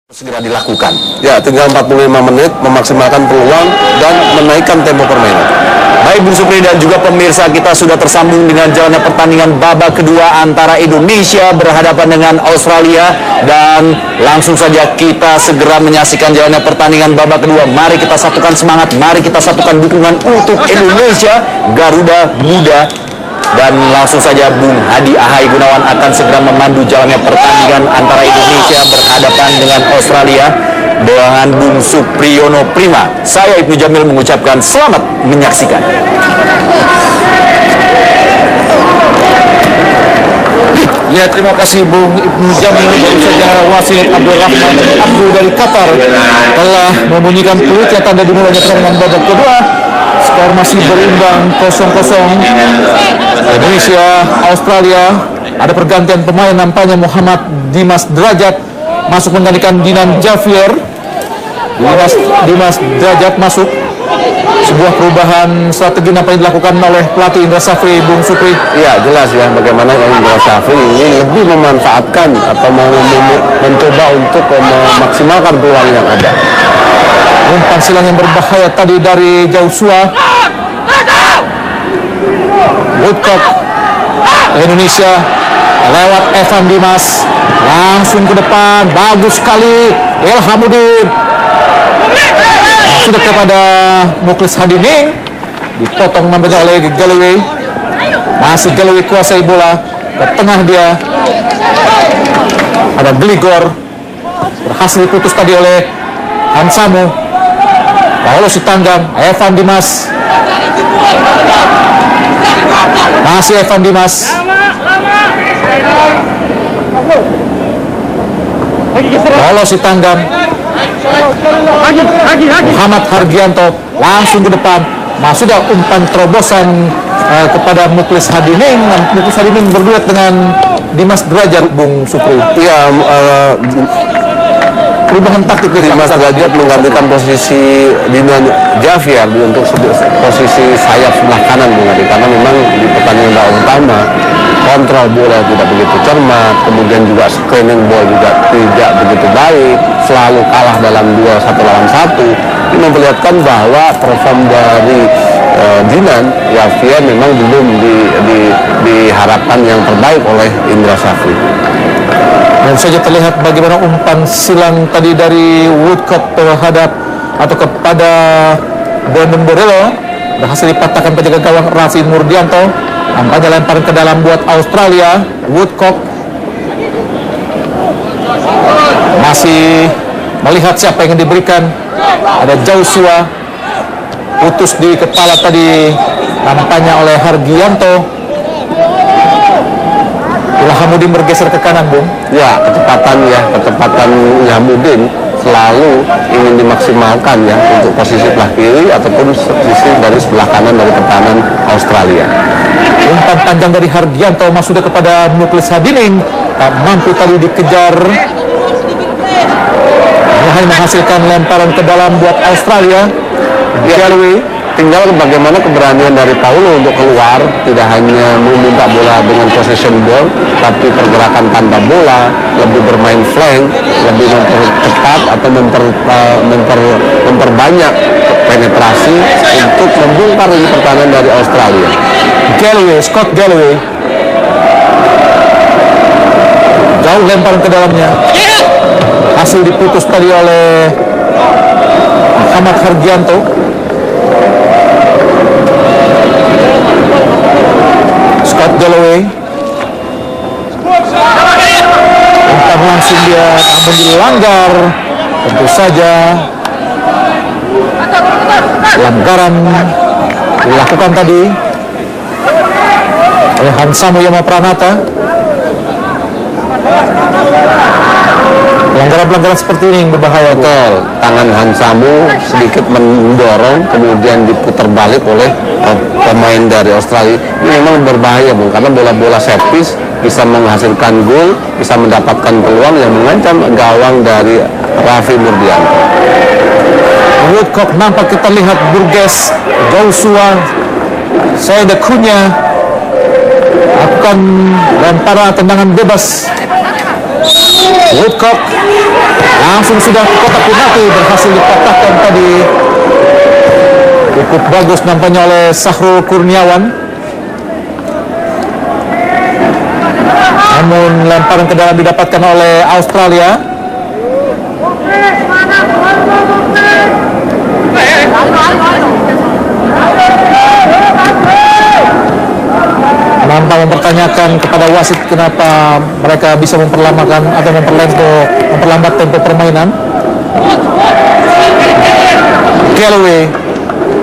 Segera dilakukan. Ya, tinggal 45 menit memaksimalkan peluang dan menaikkan tempo permainan. Baik Bung Supri dan juga pemirsa, kita sudah tersambung dengan jalannya pertandingan babak kedua antara Indonesia berhadapan dengan Australia, dan langsung saja kita segera menyaksikan jalannya pertandingan babak kedua. Mari kita satukan semangat, mari kita satukan dukungan untuk Indonesia, Garuda Muda. Dan langsung saja Bung Hadi Ahai Gunawan akan segera memandu jalannya pertandingan antara Indonesia berhadapan dengan Australia dengan Bung Supriyono Prima. Saya Ibnu Jamil mengucapkan selamat menyaksikan. Ya, terima kasih Bung Ibnu Jamil. Baru saja wasit Abdul Rahman Abdul dari Qatar telah membunyikan peluit yang tanda dimulainya pertandingan babak kedua. Skor masih berimbang 0-0. Indonesia, Australia. Ada pergantian pemain, nampaknya Muhammad Dimas Derajat masuk menggantikan Dinan Javier. Dimas Derajat masuk. Sebuah perubahan strategi nampaknya dilakukan oleh pelatih Indra Safri, Bung Supri. Iya, jelas ya bagaimana Indra Safri ini lebih memanfaatkan atau mencoba untuk memaksimalkan peluang yang ada. Umpan silang yang berbahaya tadi dari Joshua. Woodcock Indonesia lewat Evan Dimas, langsung ke depan, bagus sekali Ilhamuddin, sudah kepada Muklis Hadining, dipotong nampaknya oleh Galloway. Masih Galloway kuasai bola ke tengah, dia ada Gligor, berhasil diputus tadi oleh Hansamu. Paulus ditanggang, Evan Dimas, masih Evan Dimas, Paulus ditanggang, Muhammad Hargianto langsung ke depan, masih ada umpan terobosan kepada Muklis Hadining. Muklis Hadining berduet dengan Dimas Derajat, Bung Supri. Iya, perubahan taktik dari Dimas Derajat menggantikan posisi Dinan Javier untuk posisi sayap sebelah kanan, karena memang di pertandingan babak utama kontrol bola tidak begitu cermat, kemudian juga screening ball juga tidak begitu baik, selalu kalah dalam 2-1 lawan 1. Ini memperlihatkan bahwa perform dari Dinan Javier memang belum diharapkan yang terbaik oleh Indra Safri. Dan saja terlihat bagaimana umpan silang tadi dari Woodcock terhadap atau kepada Brandon Borello berhasil dipatahkan penjaga gawang Raffi Murdianto. Nampaknya lemparan ke dalam buat Australia. Woodcock masih melihat siapa yang diberikan. Ada Joshua, putus di kepala tadi nampaknya oleh Hargianto. Ilhamuddin bergeser ke kanan, Bung. Ya, kecepatan Ilhamuddin selalu ingin dimaksimalkan ya untuk posisi sebelah kiri ataupun posisi dari sebelah kanan dari pertahanan Australia. Umpan panjang dari Hargianto masuk kepada Muklis Hadining, tak mampu tadi dikejar. Hanya menghasilkan lemparan ke dalam buat Australia. Galloway. Tinggal bagaimana keberanian dari Paulo untuk keluar, tidak hanya meminta bola dengan possession ball, tapi pergerakan tanpa bola, lebih bermain flank, lebih mempercepat atau memperbanyak penetrasi untuk membongkar ini pertahanan dari Australia. Galloway, Scott Galloway, jauh lemparan ke dalamnya, hasil diputus tadi oleh Muhammad Hargianto. Scott Galloway, umpan langsung dia, namun dilanggar. Tentu saja pelanggaran dilakukan tadi oleh Hansamu Yama Pranata. Pelanggaran-pelanggaran seperti ini yang berbahaya. Betul, tangan Hansamu sedikit mendorong, kemudian diputar balik oleh pemain dari Australia. Ini memang berbahaya, Bung, karena bola-bola set piece bisa menghasilkan gol, bisa mendapatkan peluang yang mengancam gawang dari Raffi Murdianto. Woodcock nampak kita lihat Burgess, Joshua, Said Cunha lakukan lemparan tendangan bebas. Woodcock langsung sudah ke kotak penalti, berhasil dipatahkan tadi. Cukup bagus nampaknya oleh Sahrul Kurniawan. Namun lemparan ke dalam didapatkan oleh Australia. Nampak mempertanyakan kepada wasit kenapa mereka bisa memperlambatkan atau memperlambat tempo permainan. Galloway,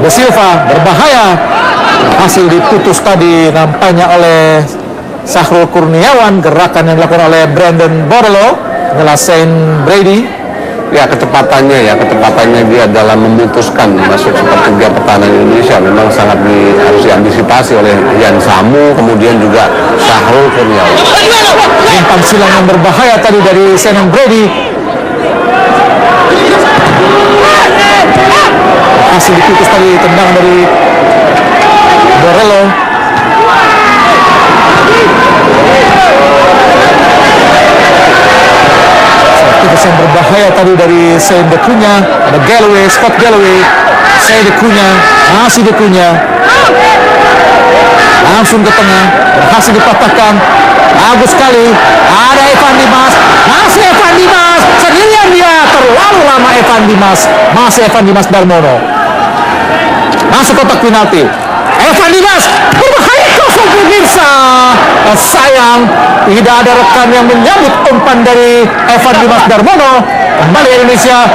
De Silva berbahaya, hasil diputus tadi nampaknya oleh Sahrul Kurniawan. Gerakan yang dilakukan oleh Brandon Borello ngelasain Brady. Ya, kecepatannya dia dalam memutuskan masuk sepertiga pertahanan Indonesia memang sangat harus diantisipasi oleh Yan Samu, kemudian juga Sahrul Kurniawan. Umpan silang yang berbahaya tadi dari Shannon Brady. Hasil diputus tadi tendangan dari Borello. Yang berbahaya tadi dari Sain De Cunha, ada Galloway, Scott Galloway, Sain De Cunha, masih De Cunha, langsung ke tengah, berhasil dipatahkan, bagus sekali, ada Evan Dimas, masih Evan Dimas, sendirian dia, terlalu lama Evan Dimas, masih Evan Dimas Darmono, masuk kotak penalti, Evan Dimas, berbahaya kosong pemirsa. Sayang tidak ada rekan yang menyambut umpan dari Evan Dimas Darmono. Kembali Indonesia,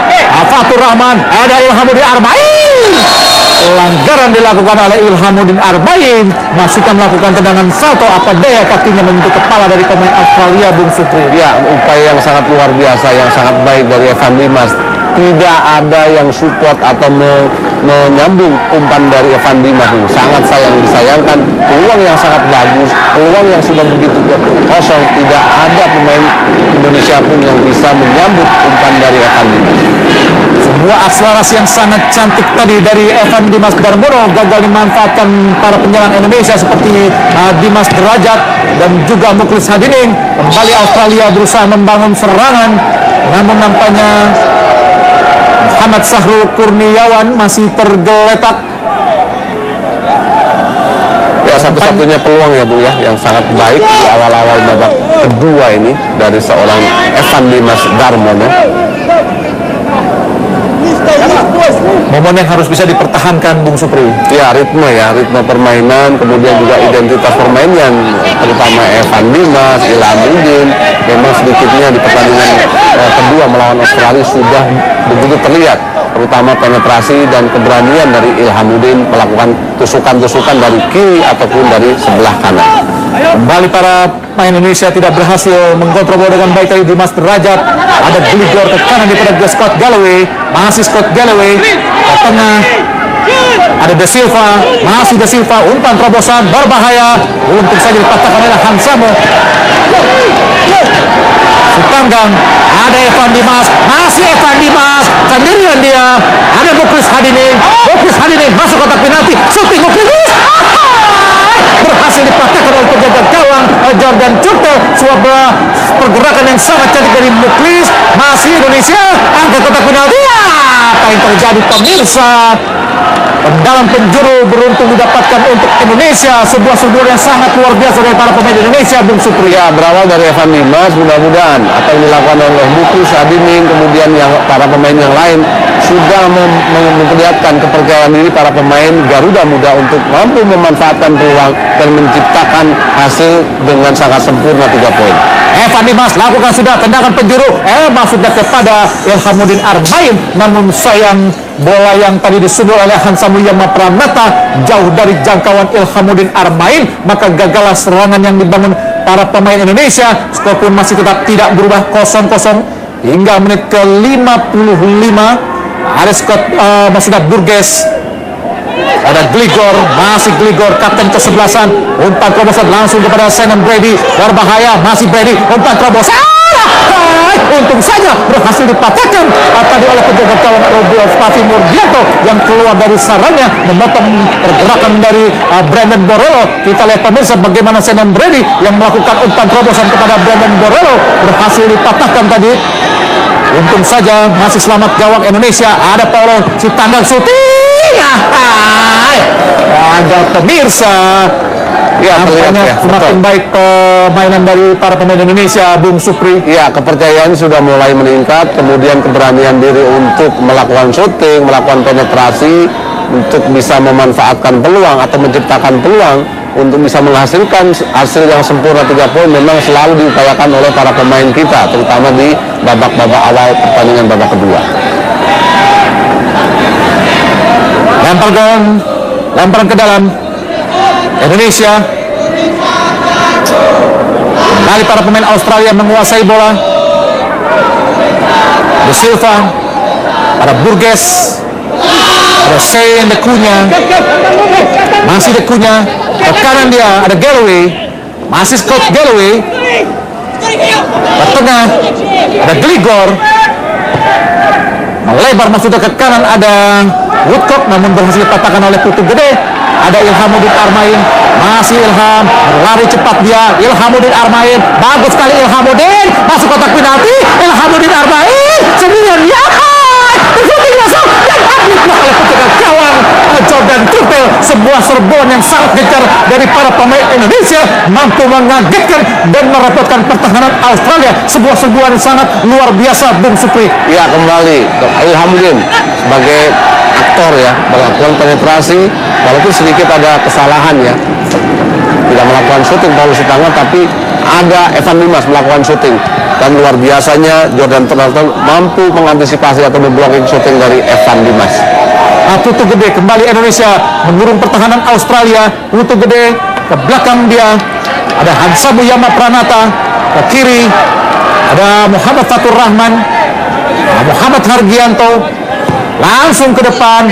Fatur Rahman, ada Ilhamuddin Arba'in. Pelanggaran dilakukan oleh Ilhamuddin Arba'in, masih melakukan tendangan salto, apa daya kakinya menyentuh kepala dari pemain Australia, Bung Supri. Ya, upaya yang sangat luar biasa, yang sangat baik dari Evan Dimas. Tidak ada yang support atau menyambung umpan dari Evan Dimas. Sangat disayangkan, peluang yang sangat bagus, peluang yang sudah begitu kosong, tidak ada pemain Indonesia pun yang bisa menyambut umpan dari Evan Dimas. Sebuah akselerasi yang sangat cantik tadi dari Evan Dimas Darmono gagal dimanfaatkan para penyerang Indonesia seperti Dimas Derajat dan juga Muklis Hadining. Kembali Australia berusaha membangun serangan, namun nampaknya Muhammad Sahrul Kurniawan masih tergeletak. Ya, satu-satunya peluang ya Bu ya, yang sangat baik di awal-awal babak kedua ini dari seorang Evan Dimas Darmono. Momen yang harus bisa dipertahankan, Bung Supri. Ya, ritme permainan, kemudian juga identitas permainan, terutama Evan Dimas, Ilhamuddin, memang sedikitnya di pertandingan kedua melawan Australia sudah begitu terlihat, terutama penetrasi dan keberanian dari Ilhamuddin melakukan tusukan-tusukan dari kiri ataupun dari sebelah kanan. Kembali para pemain Indonesia tidak berhasil mengkontrol bola dengan baik dari Dimas Derajat. Ada Gligor ke kanan daripada Scott Galloway, masih Scott Galloway ke tengah. Ada De Silva, masih De Silva, umpan terobosan berbahaya, untung saja dipatahkan oleh Han Samu. Sutanggang, ada Evan Dimas, masih Evan Dimas, sendirian dia. Ada Muklis Hadining masuk kotak penalti, shooting Muklis, berhasil dipatahkan oleh penjaga gawang Jordan Curtel. Sebuah pergerakan yang sangat cantik dari Muklis. Masih Indonesia angkat kotak penalti. Apa yang terjadi pemirsa? Dalam penjuru beruntung didapatkan untuk Indonesia, sebuah sundulan yang sangat luar biasa dari para pemain Indonesia, Bung Supri. Ya, berawal dari Evan Dimas, mudah-mudahan apa yang dilakukan oleh Muklis Hadining, kemudian yang para pemain yang lain sudah memperlihatkan kepercayaan diri para pemain Garuda Muda untuk mampu memanfaatkan peluang dan menciptakan hasil dengan sangat sempurna 3 poin. Evan Dimas lakukan sudah tendangan penjuru, maksudnya kepada Ilhamuddin Arba'in, namun sayang bola yang tadi disundul oleh Han Samu yang Pranata jauh dari jangkauan Ilhamuddin Arba'in, maka gagallah serangan yang dibangun para pemain Indonesia. Skor pun masih tetap tidak berubah 0-0 hingga menit ke-55. Ada Scott Masida Burgess, ada Gligor, masih Gligor, kapten kesebelasan, umpan terobosan langsung kepada Shannon Brady, berbahaya, masih Brady, umpan terobosan, untung saja berhasil dipatahkan tadi oleh penjaga gawang Rafi Murdianto yang keluar dari sarangnya memotong pergerakan dari Brandon Borrello. Kita lihat pemirsa bagaimana Senan Brady yang melakukan umpan terobosan kepada Brandon Borrello berhasil dipatahkan tadi. Untung saja masih selamat gawang Indonesia. Ada Paulo Sitanggang syuting. Ada pemirsa. Ya, terlihat ya. Semakin baik permainan dari para pemain Indonesia, Bung Supri. Ya, kepercayaan sudah mulai meningkat, kemudian keberanian diri untuk melakukan syuting, melakukan penetrasi, untuk bisa memanfaatkan peluang atau menciptakan peluang untuk bisa menghasilkan hasil yang sempurna 3 poin memang selalu diupayakan oleh para pemain kita, terutama di babak-babak awal pertandingan babak kedua. Lemparan ke dalam. Indonesia kembali para pemain Australia menguasai bola. De Silva, ada Burgess, ada Shane De Cunha, masih De Cunha, ke kanan dia ada Galloway, masih Scott Galloway, ke tengah ada Gligor, melebar masuk ke kanan ada Woodcock namun berhasil dipatahkan oleh Putu Gede. Ada Ilhamuddin Armain, masih Ilham, lari cepat dia, Ilhamuddin Armain, bagus sekali Ilhamuddin, masuk kotak penalti, Ilhamuddin Armain, sendirian, ya, bersyuting masuk, dan dibuat oleh penjaga gawang Jordan Turtle. Sebuah serbuan yang sangat gencar dari para pemain Indonesia mampu mengagetkan dan merepotkan pertahanan Australia. Sebuah serbuan yang sangat luar biasa, Bung Supri. Ya, kembali Ilhamuddin sebagai aktor ya, melakukan penetrasi walaupun sedikit ada kesalahan ya, tidak melakukan syuting Paulo Sitanggang, tapi ada Evan Dimas melakukan syuting dan luar biasanya Jordan Turtle mampu mengantisipasi atau memblocking syuting dari Evan Dimas. Putu Gede kembali Indonesia mengurung pertahanan Australia. Putu Gede ke belakang dia ada Hansamu Yama Pranata, ke kiri ada Muhammad Fatur Rahman, Muhammad Hargianto, langsung ke depan.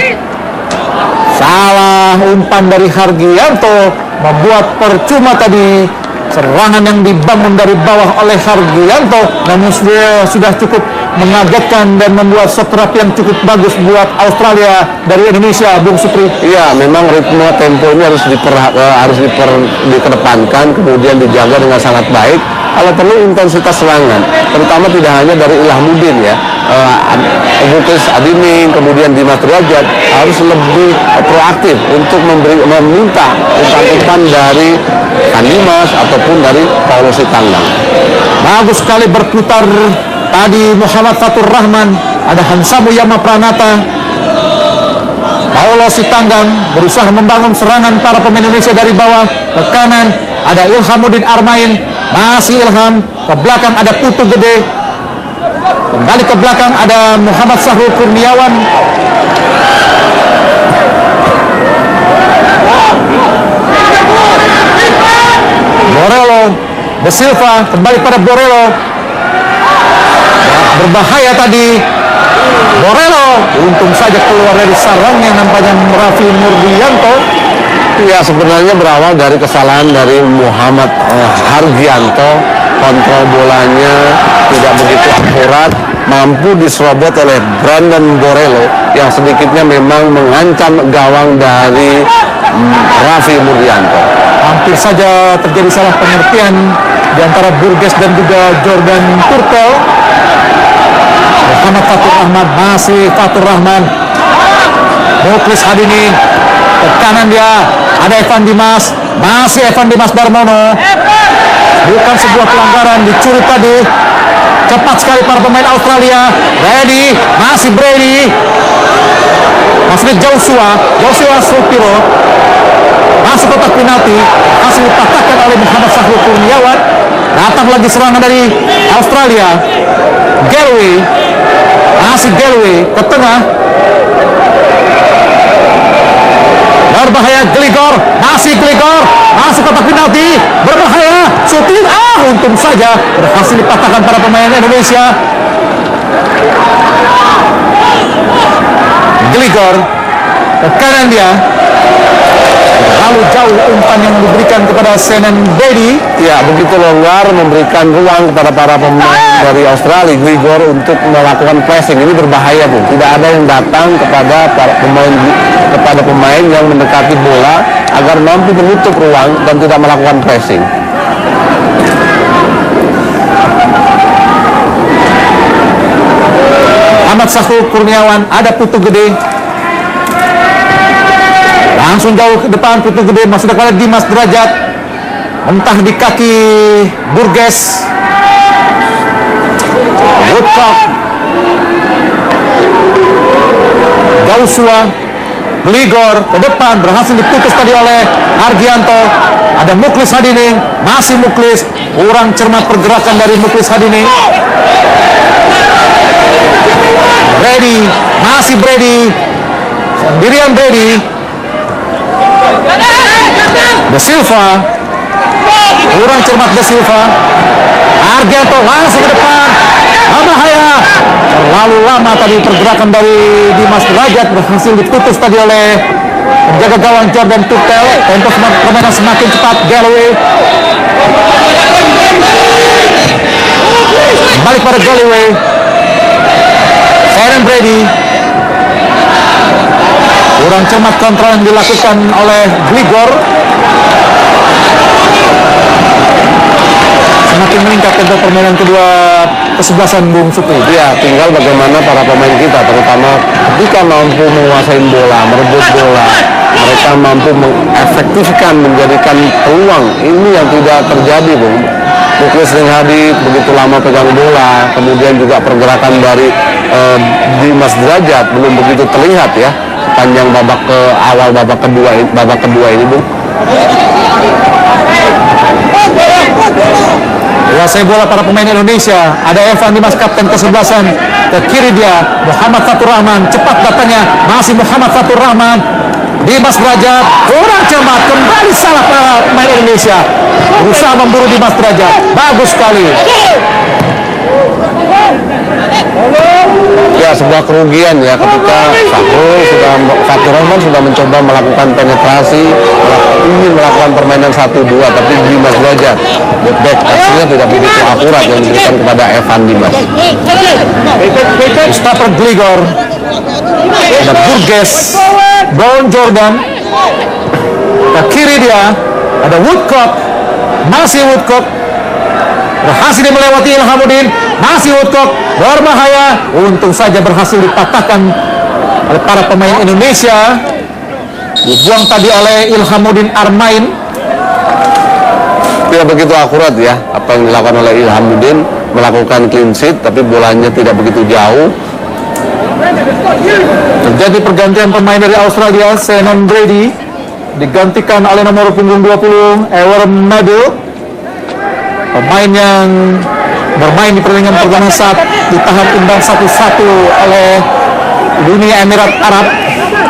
Salah umpan dari Hargianto membuat percuma tadi serangan yang dibangun dari bawah oleh Hargianto, namun sudah cukup mengagetkan dan membuat shot terapi yang cukup bagus buat Australia dari Indonesia, Bung Supri. Iya, memang ritme tempo ini harus dikedepankan, kemudian dijaga dengan sangat baik. Kalau perlu intensitas serangan, terutama tidak hanya dari Ilhamuddin ya, Muklis Adining, kemudian Dimas Derajat harus lebih proaktif untuk meminta umpan-umpan dari Dimas ataupun dari Paulo Sitanggang. Bagus sekali berputar tadi Muhammad Fatur Rahman, ada Hansamu Yama Pranata, Paulo Sitanggang berusaha membangun serangan para pemain Indonesia dari bawah ke kanan. Ada Ilhamuddin Armain, masih Ilham, ke belakang ada Putu Gede, kembali ke belakang ada Muhammad Sahrul Kurniawan, Borrello, De Silva, kembali pada Borrello, berbahaya tadi Borrello, untung saja keluar dari sarangnya nampaknya Raffi Murdianto. Ya, sebenarnya berawal dari kesalahan dari Muhammad Hargianto, kontrol bolanya tidak begitu akurat, mampu diserobot oleh Brandon Borrello yang sedikitnya memang mengancam gawang dari Raffi Murdianto. Hampir saja terjadi salah pengertian di antara Burgess dan juga Jordan Turtle. Muhammad Fatur Rahman, masih Fatur Rahman, Muklis Hadini, ke kanan dia ada Evan Dimas, masih Evan Dimas Darmono. Bukan sebuah pelanggaran, dicuri tadi. Cepat sekali para pemain Australia. Brady, masih Brady, maksudnya Joshua Sopiro, masuk kotak penalti, masih dipatahkan oleh Muhammad Sahrul Kurniawan. Datang lagi serangan dari Australia. Galloway, masih Galloway ke tengah. Berbahaya Gligor, masih Gligor, masuk kotak penalti, berbahaya, syuting, untung saja berhasil dipatahkan para pemain Indonesia. Gligor ke kanan dia, Lalu jauh umpan yang diberikan kepada Senan Brady. Ya, begitu longgar memberikan ruang kepada para pemain dari Australia, Grigor, untuk melakukan pressing. Ini berbahaya, Bu. Tidak ada yang datang kepada pemain yang mendekati bola agar mampu menutup ruang dan tidak melakukan pressing. Ahmad Sahrul Kurniawan, ada Putu Gede. Langsung jauh ke depan, Putu Gede masih kepada Dimas Derajat. Entah di kaki Burgess. Woodcock. Joshua Gligor ke depan, berhasil diputus tadi oleh Argianto. Ada Muklis Hadining, masih Muklis. Kurang cermat pergerakan dari Muklis Hadining. Brady, masih Brady. Sendirian Brady. De Silva. Kurang cermat De Silva. Argento langsung ke depan. Bahaya. Terlalu lama tadi pergerakan dari Dimas Derajat, berhasil diputus tadi oleh penjaga gawang Jordan Tuchel. Tempo permainan semakin cepat. Galloway. Balik pada Galloway. Aaron Brady. Kurang cermat kontrol yang dilakukan oleh Gligor. Semakin meningkat tempo permainan kedua kesebelasan Bung Supri. Ya, tinggal bagaimana para pemain kita, terutama ketika mampu menguasai bola, merebut bola, mereka mampu mengefektifkan, menjadikan peluang. Ini yang tidak terjadi, Bung. Muklis Hadi begitu lama pegang bola, kemudian juga pergerakan dari Dimas Derajat belum begitu terlihat ya sepanjang babak kedua ini, Bung. Kuasai bola para pemain Indonesia. Ada Evan Dimas, kapten kesebelasan. Ke kiri dia Muhammad Fatur Rahman. Cepat datangnya masih Muhammad Fatur Rahman. Dimas Derajat kurang cermat, kembali salah para pemain Indonesia. Berusaha memburu Dimas Derajat. Bagus sekali. Ya, sebuah kerugian ya ketika Fatur Rahman sudah mencoba melakukan penetrasi, ingin melakukan permainan 1-2, tapi Dimas Derajat back aksinya tidak begitu akurat yang diberikan kepada Evan Dimas. Christopher Gligor. Ada Burgess, Brown Jordan. Ke kiri dia ada Woodcock, masih Woodcock. Berhasil melewati Ilhamuddin, masih Woodcock, berbahaya. Untung saja berhasil dipatahkan oleh para pemain Indonesia. Dibuang tadi oleh Ilhamuddin Armain. Tidak begitu akurat ya apa yang dilakukan oleh Ilhamuddin, melakukan clean sheet tapi bolanya tidak begitu jauh. Terjadi pergantian pemain dari Australia. Senan Brady digantikan oleh nomor punggung 20 Ewer Medel. Pemain yang bermain di pertandingan perdana saat ditahan imbang 1-1 oleh Uni Emirat Arab.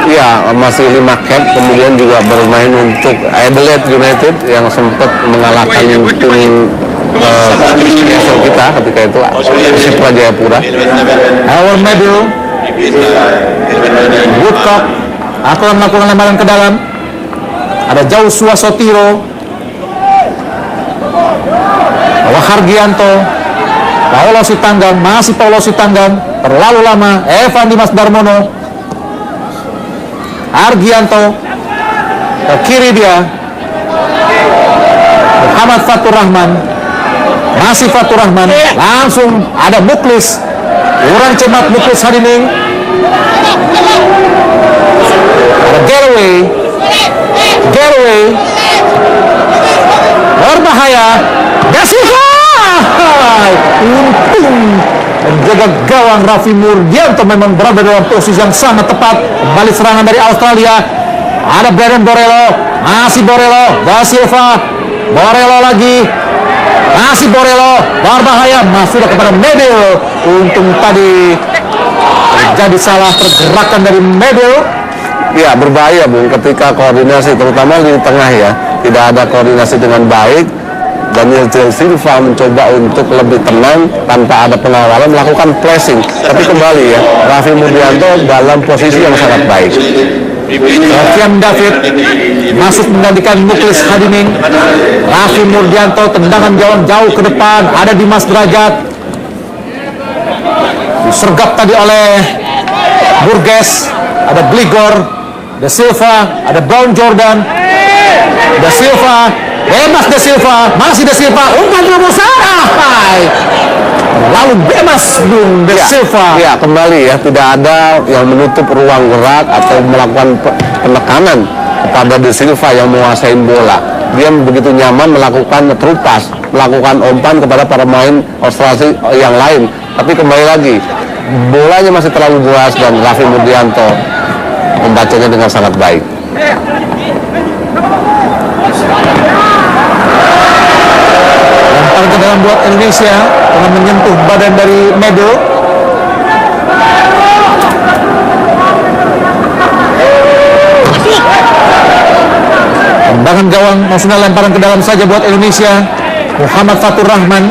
Ya, masih 5 cap, kemudian juga bermain untuk Adelaide United yang sempat mengalahkan tim ESL kita ketika itu, Persipura Jayapura. Ewer Medel. Woodcock akan melakukan lemparan ke dalam. Ada Joshua Sotiro. Hargianto. Paulo Sitanggang, masih Paulo Sitanggang. Terlalu lama. Evan Dimas Darmono. Argianto. Ke kiri dia Muhammad Fatur Rahman. Masih Fatur Rahman. Langsung ada Muklis. Kurang cermat Muklis Hadining. Ada Galloway. Berbahaya. Dasiva. Untung penjaga gawang Raffi Murdianto memang berada dalam posisi yang sangat tepat. Kembali serangan dari Australia. Ada Brandon Borello. Masih Borello. Da Silva. Borello lagi. Masih Borello. Berbahaya. Masih kepada Medel. Untung tadi terjadi salah pergerakan dari Medel. Ya, berbahaya Bung ketika koordinasi, terutama di tengah ya, tidak ada koordinasi dengan baik. Daniel Silva mencoba untuk lebih tenang tanpa ada pengawalan melakukan pressing, tapi kembali ya Raffi Murdianto dalam posisi yang sangat baik. Sofian David masuk menggantikan Muklis Hadining. Raffi Murdianto, tendangan jauh ke depan, ada Dimas Derajat, disergap tadi oleh Burgess, ada Gligor, Da Silva, ada Brown Jordan, Da Silva, bebas Da Silva, masih Da Silva, umpan terobosan, lalu bebas Bung Da Silva. Ya, kembali ya, tidak ada yang menutup ruang gerak atau melakukan penekanan kepada Da Silva yang menguasai bola. Dia begitu nyaman melakukan terupas, melakukan umpan kepada para pemain Australia yang lain. Tapi kembali lagi, bolanya masih terlalu deras dan Raffi Murdianto membacanya dengan sangat baik. Lemparan ke dalam buat Indonesia dengan menyentuh badan dari Medo. Tendangan gawang, maksudnya lemparan ke dalam saja buat Indonesia. Muhammad Fatur Rahman,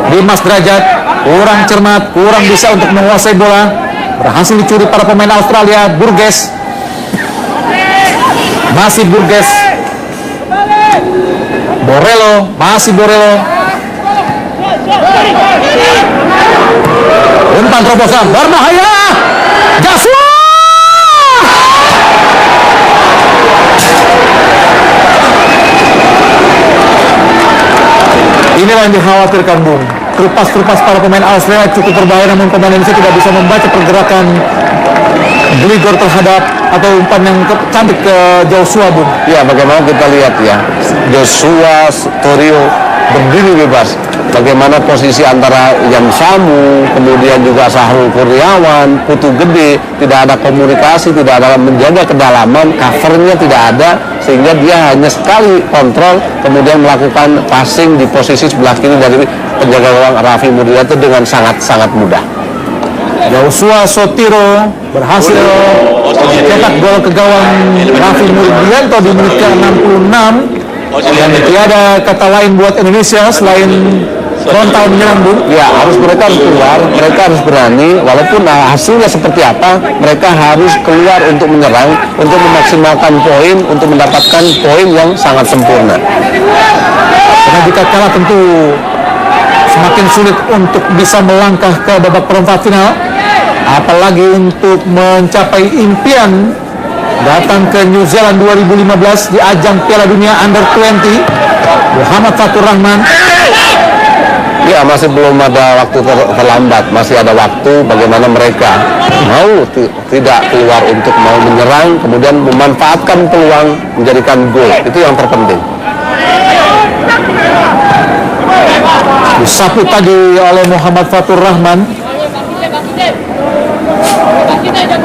Dimas Derajat kurang cermat, kurang bisa untuk menguasai bola, berhasil dicuri para pemain Australia. Burgess, masih Burgess, Borello, masih Borello, umpan terobosan berbahaya, Joshua. Inilah yang dikhawatirkan, Bung. Terupas para pemain Australia cukup berbahaya, namun pemain Indonesia tidak bisa membaca pergerakan Gligor terhadap atau umpan yang cantik ke Joshua, Bung. Ya, bagaimana kita lihat ya, Joshua Torio berdiri bebas. Bagaimana posisi antara Yam Samu, kemudian juga Sahrul Kurniawan, Putu Gede, tidak ada komunikasi, tidak ada menjaga kedalaman, covernya tidak ada, sehingga dia hanya sekali kontrol, kemudian melakukan passing di posisi sebelah kiri dari penjaga gawang Raffi Murdianto dengan sangat-sangat mudah. Joshua Sotiro berhasil mencetak gol ke gawang Raffi Murdianto di menit ke-66. Dan tiada kata lain buat Indonesia selain frontal menyerang, Bung. Ya, mereka harus keluar, mereka harus berani, walaupun hasilnya seperti apa, mereka harus keluar untuk menyerang, untuk memaksimalkan poin, untuk mendapatkan poin yang sangat sempurna. Karena jika kalah tentu semakin sulit untuk bisa melangkah ke babak perempat final, apalagi untuk mencapai impian datang ke New Zealand 2015 di ajang Piala Dunia Under-20. Muhammad Fatur Rahman. Ya, masih belum ada waktu terlambat, masih ada waktu bagaimana mereka mau tidak keluar untuk mau menyerang, kemudian memanfaatkan peluang menjadikan gol. Itu yang terpenting. Disapu tadi oleh Muhammad Fatur Rahman.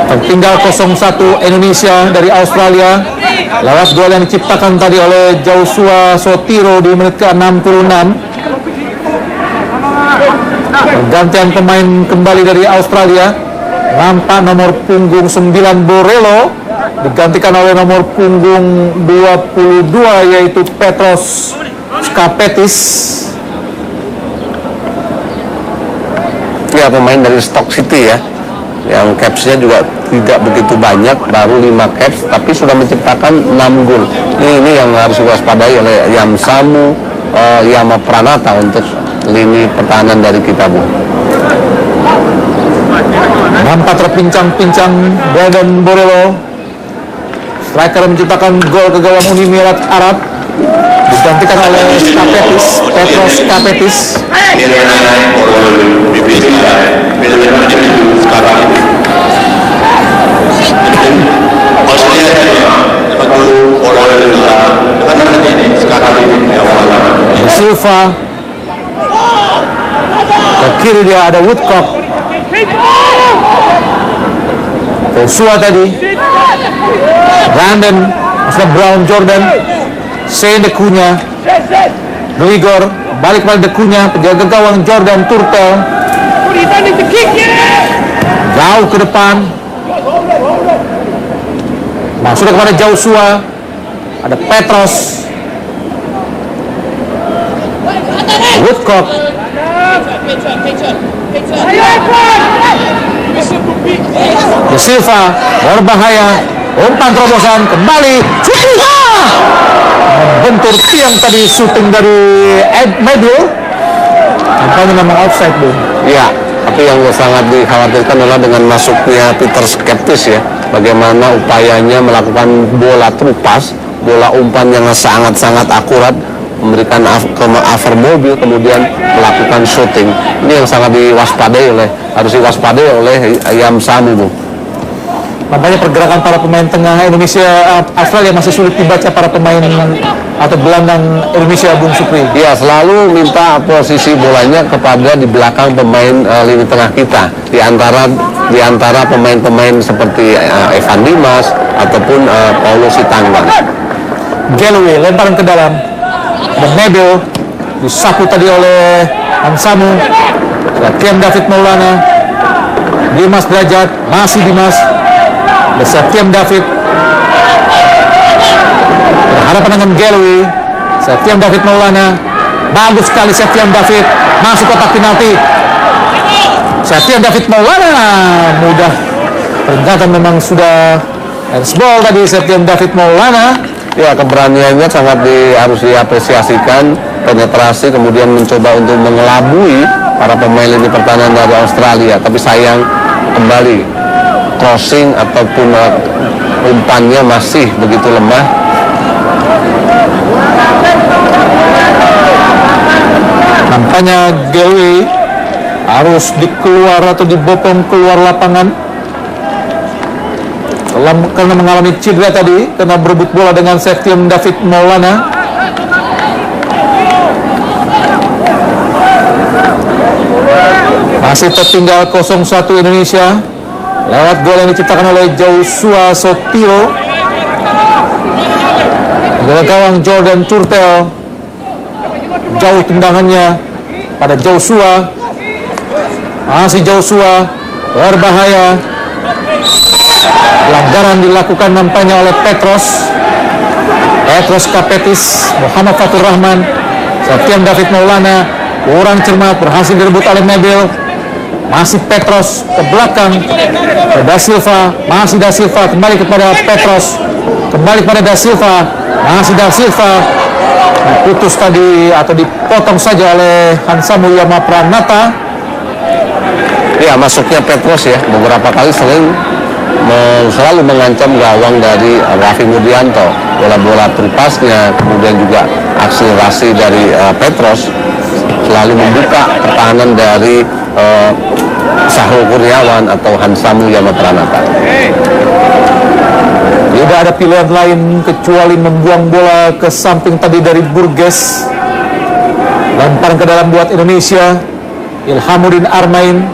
Tertinggal 0-1 Indonesia dari Australia lewat gol yang diciptakan tadi oleh Joshua Sotiro di menit ke-66. Pergantian pemain kembali dari Australia. Nampak nomor punggung 9 Borello digantikan oleh nomor punggung 22 yaitu Petros Skapetis. Ya, pemain dari Stoke City ya, yang capsnya juga tidak begitu banyak, baru 5 caps, tapi sudah menciptakan 6 gol. Ini yang harus diwaspadai oleh Yam Samu, Yama Pranata untuk lini pertahanan dari kita, Bu. Nampak terpincang-pincang Brandon Borello. Striker menciptakan gol ke gawang Uni Emirat Arab, digantikan oleh Skapetis, Petros Skapetis. Silva ke kiri, dia ada Woodcock. Joshua tadi, Brandon, maksudnya Brown Jordan, Shane Dekunya, Gligor, balik pada Dekunya, penjaga gawang Jordan Turtel, jauh ke depan, masuk kepada Joshua, ada Petros, Woodcock, De Silva berbahaya, umpan terobosan kembali, shooting, membentur tiang tadi shooting dari Ed Medul. Nampaknya memang offside, Bu. Ya, tapi yang sangat dikhawatirkan adalah dengan masuknya Peter Skeptis ya, bagaimana upayanya melakukan bola terupas, bola umpan yang sangat-sangat akurat, memberikan cover mobil, kemudian melakukan shooting. Ini yang sangat harus diwaspadai oleh Ayam Samu, Bu. Nampaknya pergerakan para pemain tengah Indonesia, Australia masih sulit dibaca para pemain atau gelandang Indonesia, Bung Supri. Ya, selalu minta posisi bolanya kepada di belakang pemain lini tengah kita, di antara pemain-pemain seperti Evan Dimas ataupun Paulus Sitanggang. Galloway lemparan ke dalam, dan Medel disapu tadi oleh Hansamu. Septian David Maulana, Dimas Derajat, masih Dimas, Septian David berhadapan dengan Galloway. Septian David Maulana, bagus sekali Septian David, masuk kotak penalti. Septian David Maulana mudah, ternyata memang sudah handsball tadi Septian David Maulana. Ya, keberaniannya sangat harus diapresiasikan, penetrasi, kemudian mencoba untuk mengelabui para pemain lini pertahanan dari Australia. Tapi sayang, kembali crossing ataupun umpannya masih begitu lemah. Nampaknya Galloway harus dikeluar atau dibopong keluar lapangan karena mengalami cedera tadi karena berebut bola dengan Septian David Maulana. Masih tertinggal 0-1 Indonesia lewat gol yang diciptakan oleh Joshua Sotiro. Gawang Jordan Turtel, jauh tendangannya pada Joshua. Masih Joshua berbahaya. Pelanggaran dilakukan nampaknya oleh Petros Kapetis, Muhammad Fatur Rahman. Septian David Maulana kurang cermat, berhasil direbut oleh Medel. Masih Petros ke belakang ke Da Silva, masih Da Silva kembali kepada Petros, kembali pada Da Silva, masih Da Silva, diputus tadi atau dipotong saja oleh Hansamu Yama Pranata. Ya, masuknya Petros ya beberapa kali selalu mengancam gawang dari Raffi Murdianto. Bola-bola terupasnya, kemudian juga akselerasi dari Petros selalu membuka pertahanan dari Sahrul Kurniawan atau Hansamu Yama Pranata. Tidak ada pilihan lain kecuali membuang bola ke samping tadi dari Burgess. Lemparan ke dalam buat Indonesia. Ilhamuddin Armain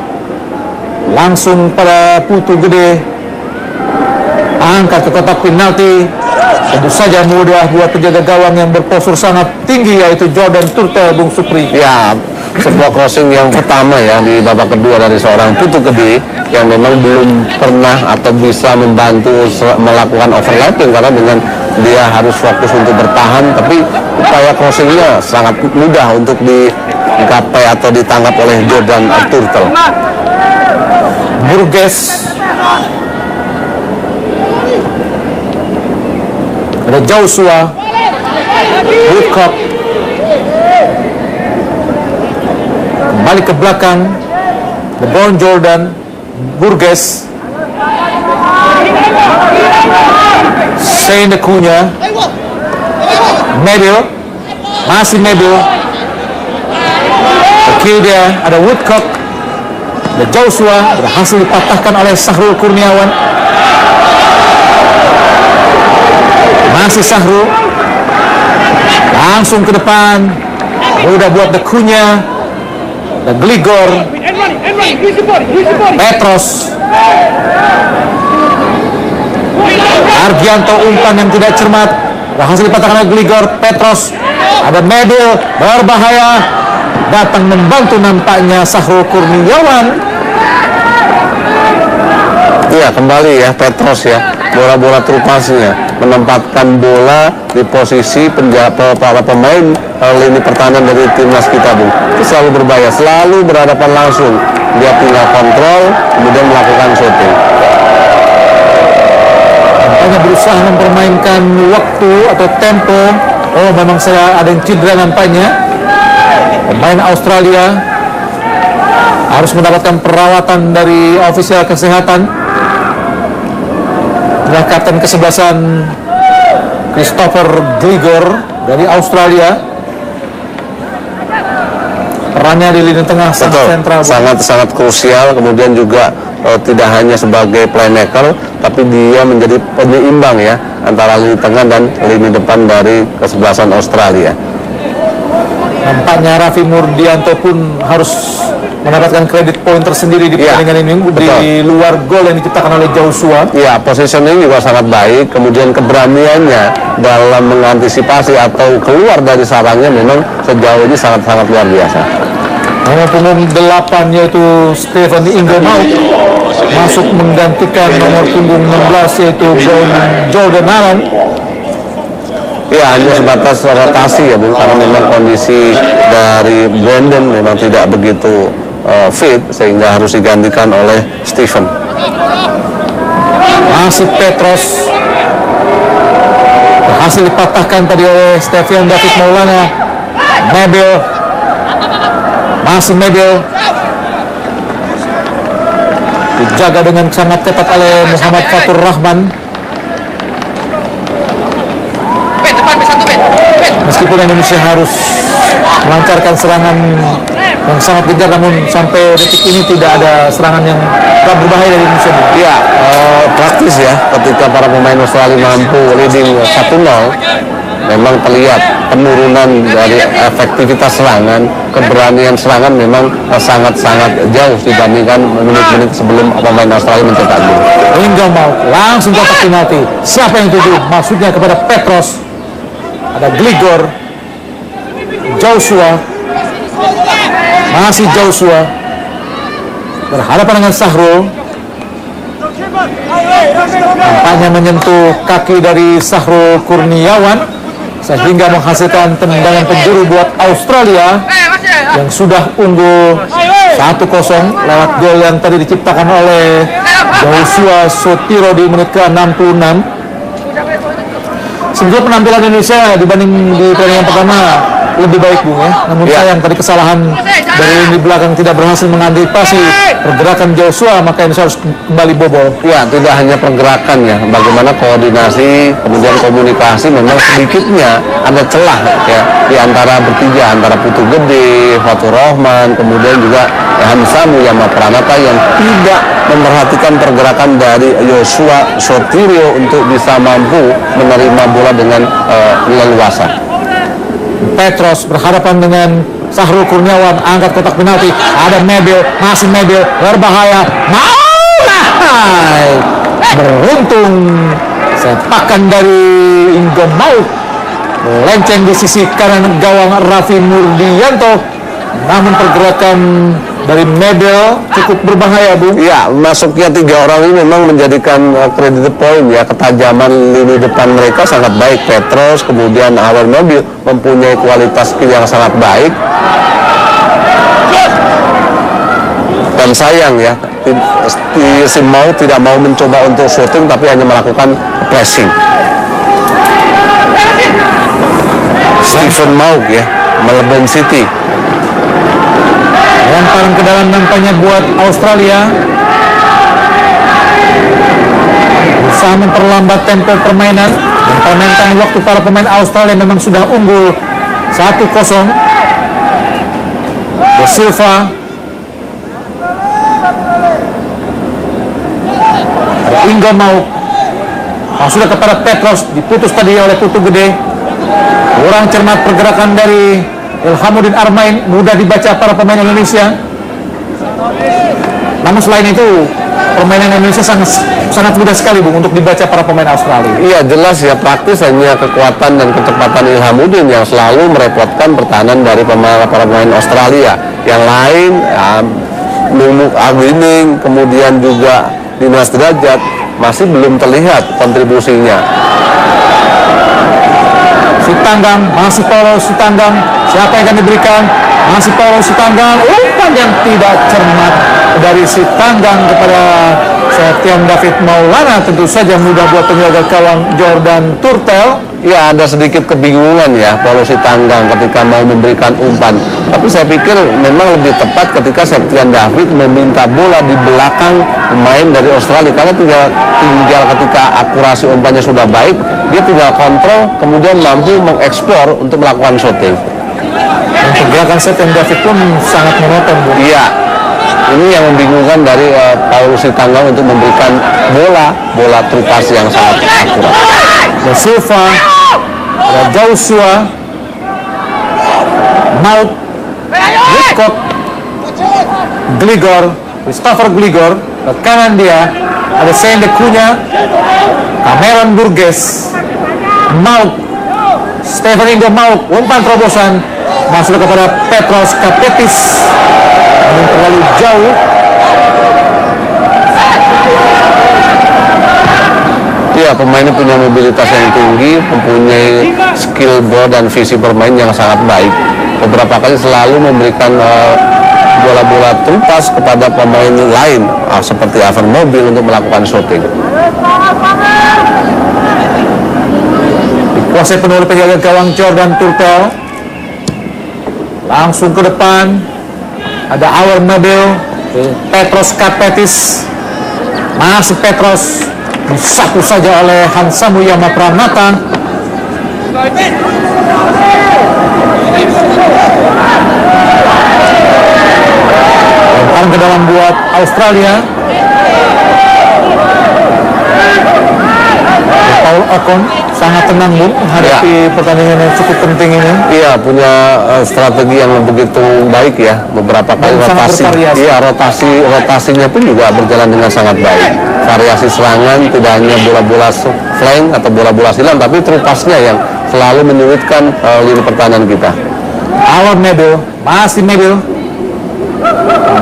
langsung pada Putu Gede, angkat ke kotak penalti. Tentu saja mudah buat penjaga gawang yang berpostur sangat tinggi, yaitu Jordan Turtel, Bung Supri. Ya, sebuah crossing yang pertama ya di babak kedua dari seorang Putu Gede yang memang belum pernah atau bisa membantu melakukan overlapping karena dengan dia harus fokus untuk bertahan, tapi upaya crossingnya sangat mudah untuk digapai atau ditangkap oleh Jordan Turtel. Burgess, ada Joshua, Woodcock, kembali ke belakang, LeBron Jordan, Burgess, Shane Acuña, Medel, masih Medel, ke kiri dia ada Woodcock, ada Joshua, berhasil dipatahkan oleh Sahrul Kurniawan. Masih Sahrul, langsung ke depan, udah buat Acuña, dan Gligor, Petros, Argianto, umpan yang tidak cermat, berhasil dipatahkan oleh Gligor. Petros, ada Medel, berbahaya, datang membantu nampaknya Sahrul Kurniawan. Iya, kembali ya Petros ya, bola-bola terupasnya menempatkan bola di posisi para pemain lini pertahanan dari timnas kita, Bung. Itu selalu berbahaya, selalu berhadapan langsung dia tinggal kontrol, kemudian melakukan shooting. Nampaknya berusaha mempermainkan waktu atau tempo. Oh, memang saya ada yang cedera nampaknya. Pemain Australia harus mendapatkan perawatan dari ofisial kesehatan. Adalah kapten kesebelasan Christopher Gligor dari Australia. Perannya di lini tengah sangat sentral. Sangat krusial, kemudian juga tidak hanya sebagai playmaker, tapi dia menjadi penyeimbang ya antara lini tengah dan lini depan dari kesebelasan Australia. Nampaknya Raffi Murdianto pun harus mendapatkan kredit poin tersendiri di pertandingan ini di luar gol yang diciptakan oleh Joshua. Ya, positioning juga sangat baik, kemudian keberaniannya dalam mengantisipasi atau keluar dari sarangnya memang sejauh ini sangat-sangat luar biasa. Nomor punggung 8 yaitu Stephen Inglemout masuk menggantikan nomor punggung 16 yaitu Jordan Allen. Ya, hanya sebatas rotasi ya Bung, karena memang kondisi dari Brandon memang tidak begitu fit sehingga harus digantikan oleh Stephen. Masih Petros berhasil dipatahkan tadi oleh Stephen David Maulana. Nabil masih Nabil dijaga dengan sangat ketat oleh Muhammad Fatur Rahman. Meskipun Indonesia harus melancarkan serangan yang sangat gencar, namun sampai detik ini tidak ada serangan yang berbahaya dari Indonesia. Ya, praktis ya ketika para pemain Australia mampu leading 1-0, memang terlihat penurunan dari efektivitas serangan, keberanian serangan memang sangat-sangat jauh dibandingkan menit-menit sebelum pemain Australia mencetak gol. Inglemout langsung kotak penalti. Siapa yang tuju? Maksudnya kepada Petros. Ada Gligor, Joshua, masih Joshua berhadapan dengan Sahrul. Nampaknya menyentuh kaki dari Sahrul Kurniawan sehingga menghasilkan tendangan penjuru buat Australia yang sudah unggul 1-0 lewat gol yang tadi diciptakan oleh Joshua Sotiro di menit ke-66. Sebetulnya penampilan Indonesia dibanding di pertandingan pertama lebih baik Bung ya. Namun sayang tadi kesalahan dari lini belakang tidak berhasil mengantisipasi pergerakan Joshua, maka Indonesia harus kembali bobol. Ya, tidak hanya pergerakan ya, bagaimana koordinasi, kemudian komunikasi memang sedikitnya ada celah ya di antara bertiga, antara Putu Gede, Fatur Rahman, kemudian juga Hamzah Muyama Pranata yang tidak memperhatikan pergerakan dari Joshua Sotiro untuk bisa mampu menerima bola dengan leluasa. Petros berhadapan dengan Sahrul Kurniawan, angkat kotak penalti. Ada Nabil, masih Nabil, berbahaya. Maulai beruntung sepakan dari Inglemout melenceng di sisi kanan gawang Raffi Murdianto. Namun pergerakan dari Nabil cukup berbahaya Bung. Ya, masuknya 3 orang ini memang menjadikan kredit poin ya, ketajaman lini depan mereka sangat baik. Petros, kemudian Awal Nabil mempunyai kualitas skill yang sangat baik. Dan sayang ya, si Mau tidak mau mencoba untuk shooting tapi hanya melakukan pressing. Stephen Mau ya, Melbourne City. Lemparan ke dalam nampaknya buat Australia. Berusaha memperlambat tempo permainan, mempermainkan waktu para pemain Australia memang sudah unggul 1-0. De Silva, Inglemout, sudah kepada Petros, diputus tadi oleh Putu Gede. Kurang cermat pergerakan dari Ilhamuddin Armain, mudah dibaca para pemain Indonesia. Namun selain itu, permainan Indonesia sangat mudah sekali Bung untuk dibaca para pemain Australia. Iya, jelas ya, praktis hanya kekuatan dan kecepatan Ilhamuddin yang selalu merepotkan pertahanan dari para pemain Australia. Yang lain Nunuk Agining, kemudian juga Dimas Derajat masih belum terlihat kontribusinya. Sitanggang, masih Paulo Sitanggang. Siapa yang akan diberikan? Masih Paulo Sitanggang. Umpan yang tidak cermat. dari si tanggang kepada Septian David Maulana, tentu saja mudah buat penjaga gawang Jordan Turtel. Ya, ada sedikit kebingungan ya polisi tanggang ketika mau memberikan umpan. Tapi saya pikir memang lebih tepat ketika Septian David meminta bola di belakang pemain dari Australia, karena tinggal ketika akurasi umpannya sudah baik, dia tinggal kontrol, kemudian mampu mengeksplor untuk melakukan shooting. Dan pergerakan Septian David pun sangat monoton, Bu. Iya, ini yang membingungkan dari polisi tanggang untuk memberikan bola true pass yang sangat akurat. Da Silva, ada Joshua, Maut, Woodcock, Gligor, Christopher Gligor. Ke kanan dia ada Sende Cunha, Cameron Burgess, Maut, Stephen Ingo Maut, umpan terobosan masuk kepada Petros Kapetis, namun terlalu jauh. Ya, pemain ini punya mobilitas yang tinggi, mempunyai skill ball dan visi bermain yang sangat baik. Beberapa kali selalu memberikan bola-bola true pass kepada pemain lain, seperti Evan Mobil untuk melakukan shooting. Dikuasai penuh oleh penjaga gawang Jordan Turtel. Langsung ke depan ada Our Mabel, Petros Kapetis, masih Petros, satu saja oleh Hansa Muyama Pranata. Lemparan ke dalam buat Australia. Paul Okon sangat tenang, Bu, menghadapi pertandingan yang cukup penting ini. Iya, punya strategi yang begitu baik ya. Beberapa kali rotasinya pun juga berjalan dengan sangat baik. Variasi serangan tidak hanya bola-bola flank atau bola-bola silang, tapi true pass-nya yang selalu menyulitkan lini pertahanan kita. Awal Mabel, masih Mabel.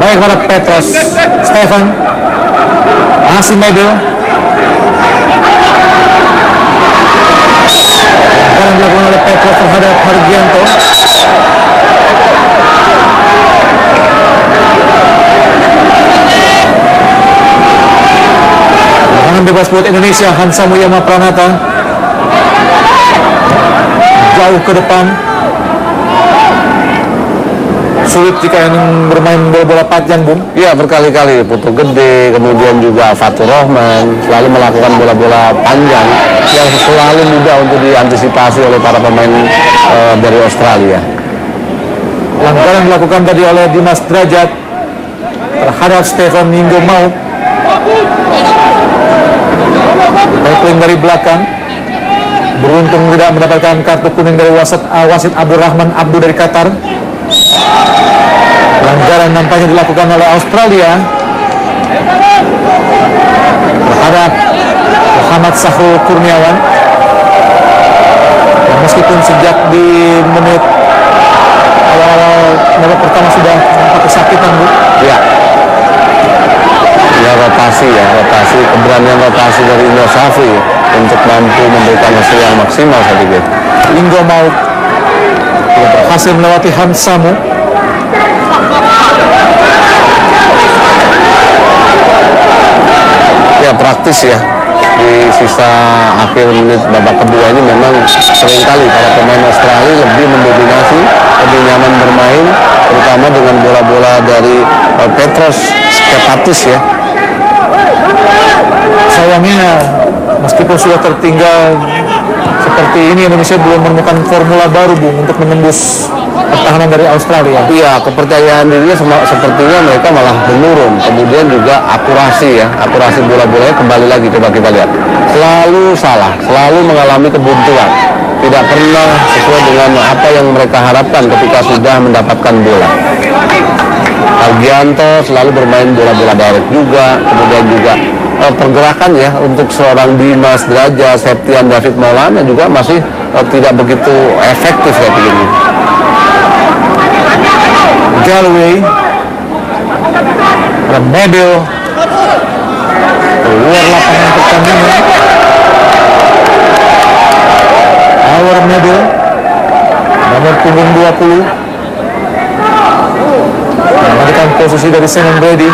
Baik pada Petros, Stephen, masih Mabel. Sekarang dilakukan oleh Petros terhadap Hargianto. Lapangan bebas buat Indonesia, Hansa Muyama Pranata. Jauh ke depan. Sulit jika ingin bermain bola-bola panjang, Bung. Iya, berkali-kali Putu Gede, kemudian juga Fatur Rahman selalu melakukan bola-bola panjang yang selalu mudah untuk diantisipasi oleh para pemain dari Australia. Pelanggaran dilakukan tadi oleh Dimas Derajat terhadap Stephen Ingo Maut. Tackling dari belakang, beruntung tidak mendapatkan kartu kuning dari wasit Abdurrahman Abdu dari Qatar. Pelanggaran nampaknya dilakukan oleh Australia terhadap Muhammad Sahrul Kurniawan, yang meskipun sejak di menit awal-awal babak pertama sudah nampak kesakitan, Bu. Ya, rotasi, keberanian rotasi dari Indo Safri untuk mampu memberikan hasil yang maksimal, saya pikir. Ingo Maut berhasil melewati Hansamu. Ya, praktis ya. Di sisa akhir menit babak kedua ini memang seringkali para pemain Australia lebih mendominasi, lebih nyaman bermain, terutama dengan bola-bola dari Petros Kapetis ya. Sayangnya meskipun sudah tertinggal seperti ini, Indonesia belum menemukan formula baru, Bung, untuk menembus pertahanan dari Australia. Iya, kepercayaan dirinya sepertinya mereka malah menurun. Kemudian juga akurasi bola-bolanya kembali lagi, coba kita lihat. Selalu salah, selalu mengalami kebuntuan. Tidak pernah sesuai dengan apa yang mereka harapkan ketika sudah mendapatkan bola. Hargianto selalu bermain bola-bola direct juga, kemudian juga pergerakan ya untuk seorang Dimas Derajat, Septian David Maulana juga masih tidak begitu efektif ya begini. Galloway, Remedel, keluar lapangan pertandingan. Our Medel, nomor punggung 20, menggantikan posisi dari Senan Brady.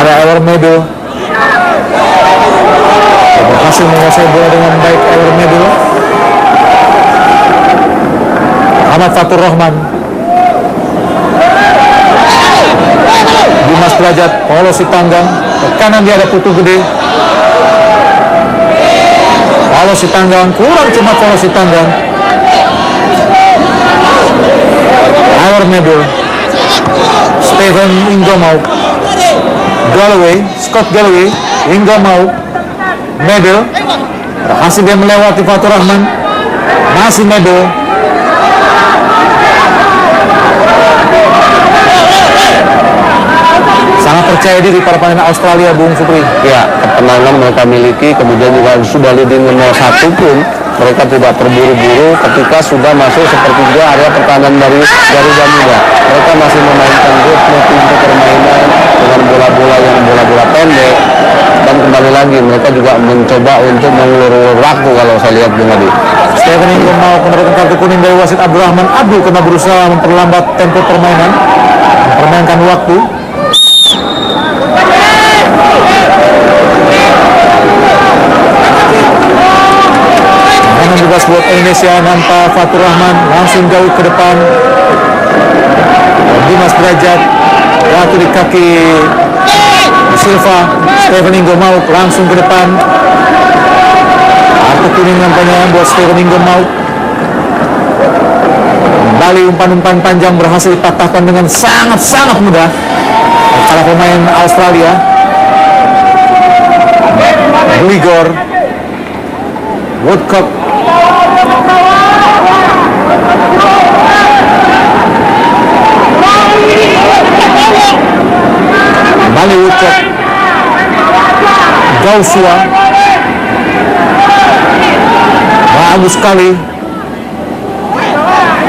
Ada Ewer Medel berhasil menguasai bola dengan baik. Ewer Medel, Ahmad Fatur Rahman, Dimas Derajat, Paulo Sitanggang, ke kanan dia ada Putu Gede. Paulo Sitanggang, kurang cuma Paulo Sitanggang. Ewer Medel, Stephen Ingomau, Galloway, Scott Galloway, Ingomau, Medel, berhasil dia melewati Fatur Rahman, masih Medel. Sangat percaya diri para pemain Australia, Bung Supri. Ya, ketenangan mereka miliki, kemudian juga sudah leading 0-1 pun mereka tidak terburu-buru ketika sudah masuk sepertiga area pertahanan dari Garuda Muda. Mereka masih memainkan ritme untuk permainan dengan bola-bola yang bola-bola pendek, dan kembali lagi mereka juga mencoba untuk mengulur-ulur waktu kalau saya lihat Bung Adi. Stephen Ingomau mendapatkan kartu kuning dari wasit Abdurrahman Abdul karena berusaha memperlambat tempo permainan, mempermainkan waktu. Bebas buat Indonesia, nampak Fatur Rahman langsung jauh ke depan. Dimas Derajat jatuh di kaki Silva. Stephen Ingomau langsung ke depan. Kartu kuning nampaknya buat Stephen Ingomau. Kembali umpan-umpan panjang berhasil dipatahkan dengan sangat-sangat mudah para pemain Australia. Gligor, Woodcock, kembali Woodcock, Joshua, bagus sekali.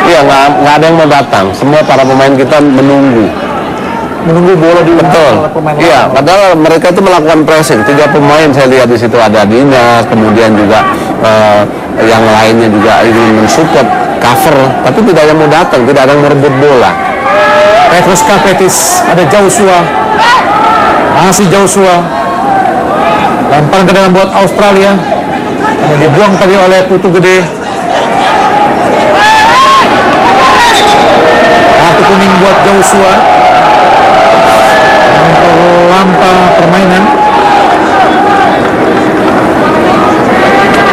Iya, nggak ada yang mau datang. Semua para pemain kita menunggu bola di betul. Iya, padahal mereka itu melakukan pressing. 3 pemain saya lihat di situ, ada Dinas, kemudian juga yang lainnya juga ingin mensupport cover, tapi tidak ada yang mau datang, tidak ada yang merebut bola. Petrus Kapetis, ada Joshua, masih Joshua, lempar ke dalam buat Australia, kemudian dibuang tadi oleh Putu Gede. Kartu kuning buat Joshua, memperlambat permainan.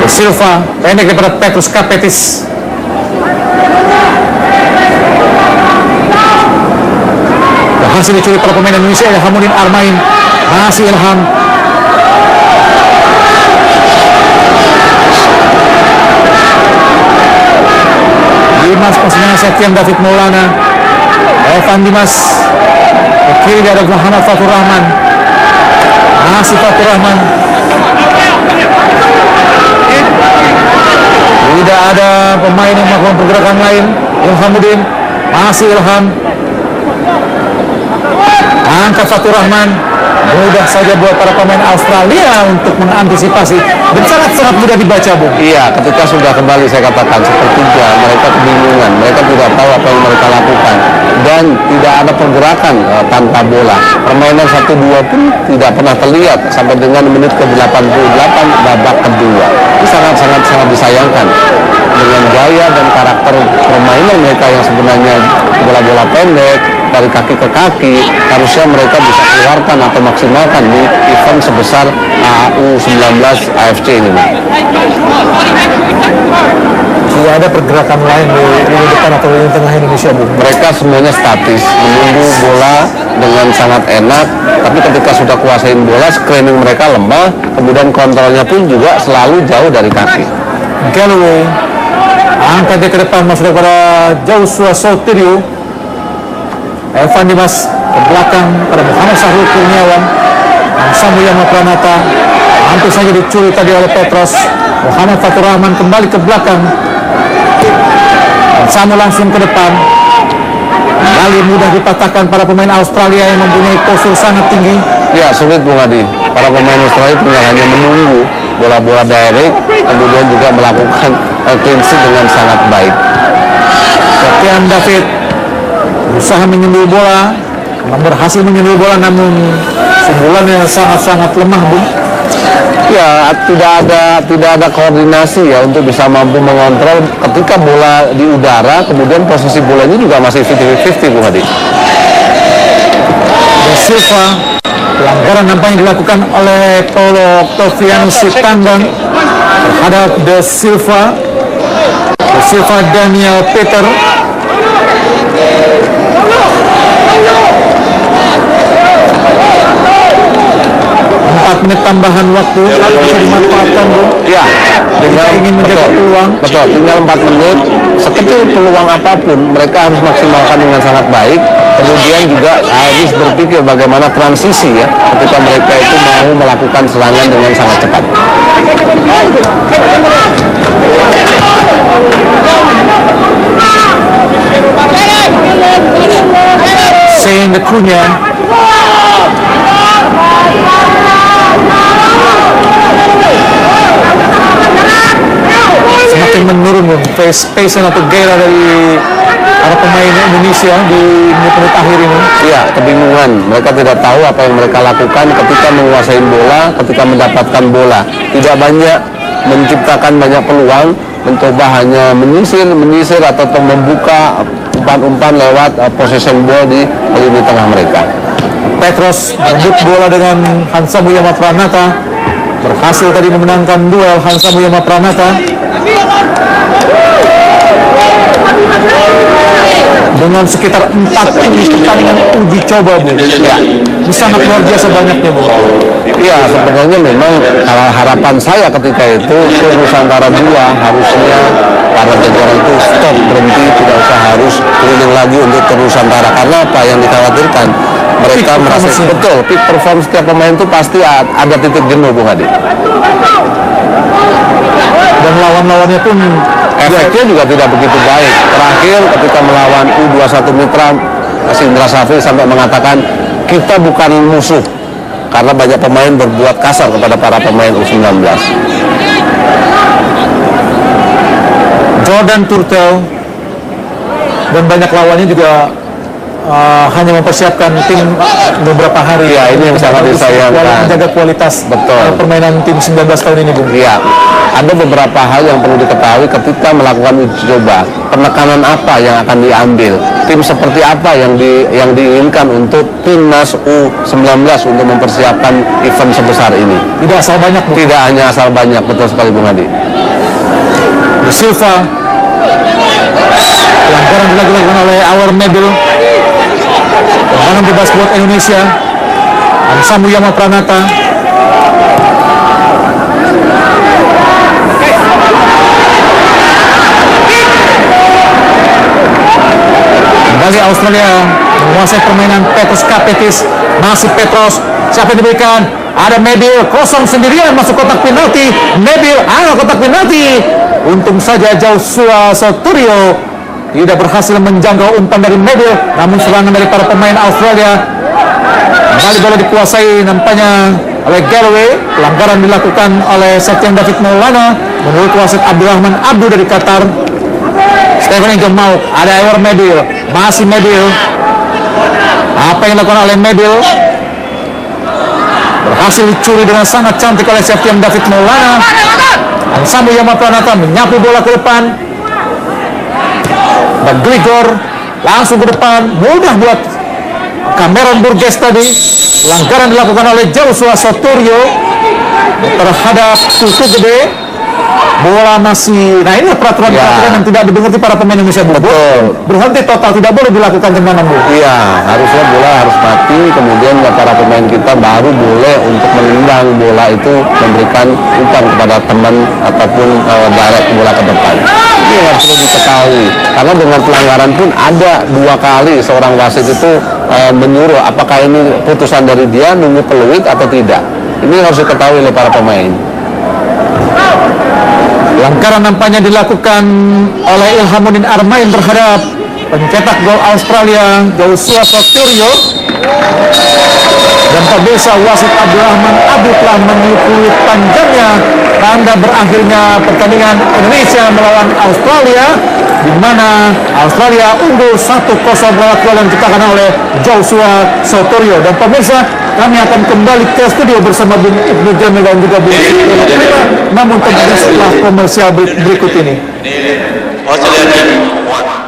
Silva pendek daripada Petrus Kapetis. Berhasil dicuri para pemain Indonesia. Ilhamuddin Armain, masih Ilham, Dimas pastinya Sekian David Maulana, Evan Dimas, ke kiri ada Muhammad Fatur Rahman, masih Fatur Rahman. Tidak ada pemain yang melakukan pergerakan lain. Ilhamuddin, masih Ilham, angkat Fatur Rahman. Mudah saja buat para pemain Australia untuk mengantisipasi, dan sangat-sangat mudah dibaca, Bu. Iya, ketika sudah kembali saya katakan sepertiga, mereka kebingungan, mereka tidak tahu apa yang mereka lakukan, dan tidak ada pergerakan tanpa bola. Permainan 1-2 pun tidak pernah terlihat sampai dengan menit ke-88 babak kedua. Ini sangat-sangat disayangkan dengan gaya dan karakter permainan mereka yang sebenarnya bola-bola pendek dari kaki ke kaki. Harusnya mereka bisa keluarkan atau maksimalkan di event sebesar U19 AFC ini. Tidak ada pergerakan lain di lini depan atau lini tengah Indonesia, Bu. Mereka semuanya statis, menunggu bola dengan sangat enak, tapi ketika sudah kuasain bola, screening mereka lemah, kemudian kontrolnya pun juga selalu jauh dari kaki. Galloway angkat dia ke depan, masuk kepada Joshua Sotirio. Evan Dimas ke belakang pada Muhammad Sahrul Kurniawan. Samuyama Pranata hampir saja dicuri tadi oleh Petros. Muhammad Fatur Rahman kembali ke belakang. Samu langsung ke depan. Kembali mudah dipatahkan para pemain Australia yang mempunyai postur sangat tinggi. Ya, sulit Bung Adi. Para pemain Australia tinggal hanya menunggu bola-bola direct, kemudian juga melakukan clean sheet dengan sangat baik. Sekian David berusaha menyundul bola, berhasil menyundul bola, namun Sebulan yang sangat-sangat lemah, Bung. Ya, tidak ada koordinasi ya untuk bisa mampu mengontrol ketika bola di udara, kemudian posisi bolanya juga masih 50-50, Bung Hadi. Da Silva, pelanggaran nampaknya dilakukan oleh Paulo Octaviano Sitanggang terhadap Da Silva. Da Silva Daniel Peter. 4 menit tambahan waktu bisa dimanfaatkan, Bung. Ya, Kita ingin menjaga peluang. Betul, tinggal 4 menit. Sekecil peluang apapun, mereka harus maksimalkan dengan sangat baik. Kemudian juga harus berpikir bagaimana transisi ya, ketika mereka itu mau melakukan serangan dengan sangat cepat. Shane Acuña. Semakin menurun, Bung, pace atau gairah dari para pemain Indonesia di menit-menit akhir ini. Iya, kebingungan. Mereka tidak tahu apa yang mereka lakukan ketika menguasai bola, ketika mendapatkan bola. Tidak banyak menciptakan banyak peluang, mencoba hanya menyisir atau membuka umpan-umpan lewat possession ball di lini tengah mereka. Petros merebut bola dengan Hansa Muyama Pranata, berhasil tadi memenangkan duel Hansa Muyama Pranata dengan sekitar 4 pertandingan uji coba, Bu. Ya, ini sangat luar biasa banyaknya, Bu. Iya, sebenarnya memang harapan saya ketika itu Nusantara 2 harusnya para jajaran itu stop, berhenti, tidak usah harus keliling lagi untuk ke Nusantara. Karena apa yang dikhawatirkan? Mereka merasa betul, peak performance setiap pemain itu pasti ada titik jenuh, Bung Hadi. Dan lawan-lawannya pun efeknya juga tidak begitu baik. Terakhir ketika melawan U21 Mitra, Indra Safri sampai mengatakan kita bukan musuh karena banyak pemain berbuat kasar kepada para pemain U19. Jordan Turtel dan banyak lawannya juga hanya mempersiapkan tim beberapa hari. Ya, ini yang sangat disayangkan. Menjaga kualitas permainan tim 19 tahun ini, Bung. Iya, ada beberapa hal yang perlu diketahui ketika melakukan uji coba. Penekanan apa yang akan diambil? Tim seperti apa yang diinginkan untuk timnas U19 untuk mempersiapkan event sebesar ini? Tidak asal banyak, Bung. Tidak hanya asal banyak, betul sekali, Bung Hadi. Da Silva, pelanggaran dilakukan oleh Our Medel. Tendangan bebas buat Indonesia. Hansa Muyama Pranata. Kembali Australia menguasai permainan. Petros Kapetis, masih Petros. Siapa yang diberikan? Ada Medel, kosong sendirian masuk kotak penalti. Medel, kotak penalti. Untung saja Joshua Soturio tidak berhasil menjangkau umpan dari Medel, namun serangan dari para pemain Australia. Kembali bola dikuasai nampaknya oleh Galloway. Pelanggaran dilakukan oleh Septian David Maulana menurut wasit Abdurrahman Abdu dari Qatar. Stephen Ingemauk, ada Ewer Medel, masih Medel. Apa yang dilakukan oleh Medel? Berhasil dicuri dengan sangat cantik oleh Septian David Maulana. Hansa Muyama Pranata menyapu bola ke depan. McGregor langsung ke depan, mudah buat Cameron Burgess tadi. Pelanggaran dilakukan oleh Joshua Soturio terhadap Tutu Gede. Bola masih, nah ini peraturan yang tidak dimengerti para pemain Indonesia, Bu. Betul. Berhenti total, tidak boleh dilakukan tendangan, Bu. Iya, harusnya bola harus mati, kemudian para pemain kita baru boleh untuk menendang bola itu, memberikan umpan kepada teman ataupun direct bola ke depan. Ini yang harus perlu diketahui, karena dengan pelanggaran pun ada 2 kali seorang wasit itu menyuruh apakah ini putusan dari dia nunggu peluit atau tidak. Ini harus diketahui oleh para pemain. Pelanggaran nampaknya dilakukan oleh Ilhamuddin Armain terhadap pencetak gol Australia Joshua Soturio. Dan pemirsa, wasit Abdurrahman Abdul telah mengikuti panjangnya tanda berakhirnya pertandingan Indonesia melawan Australia, di mana Australia unggul 1-0 lewat gol yang diciptakan oleh Joshua Sotorio. Dan pemirsa, kami akan kembali ke studio bersama Bung Ibnu Jamil dan juga Bung Prima, namun tentunya setelah komersial berikut ini. Australia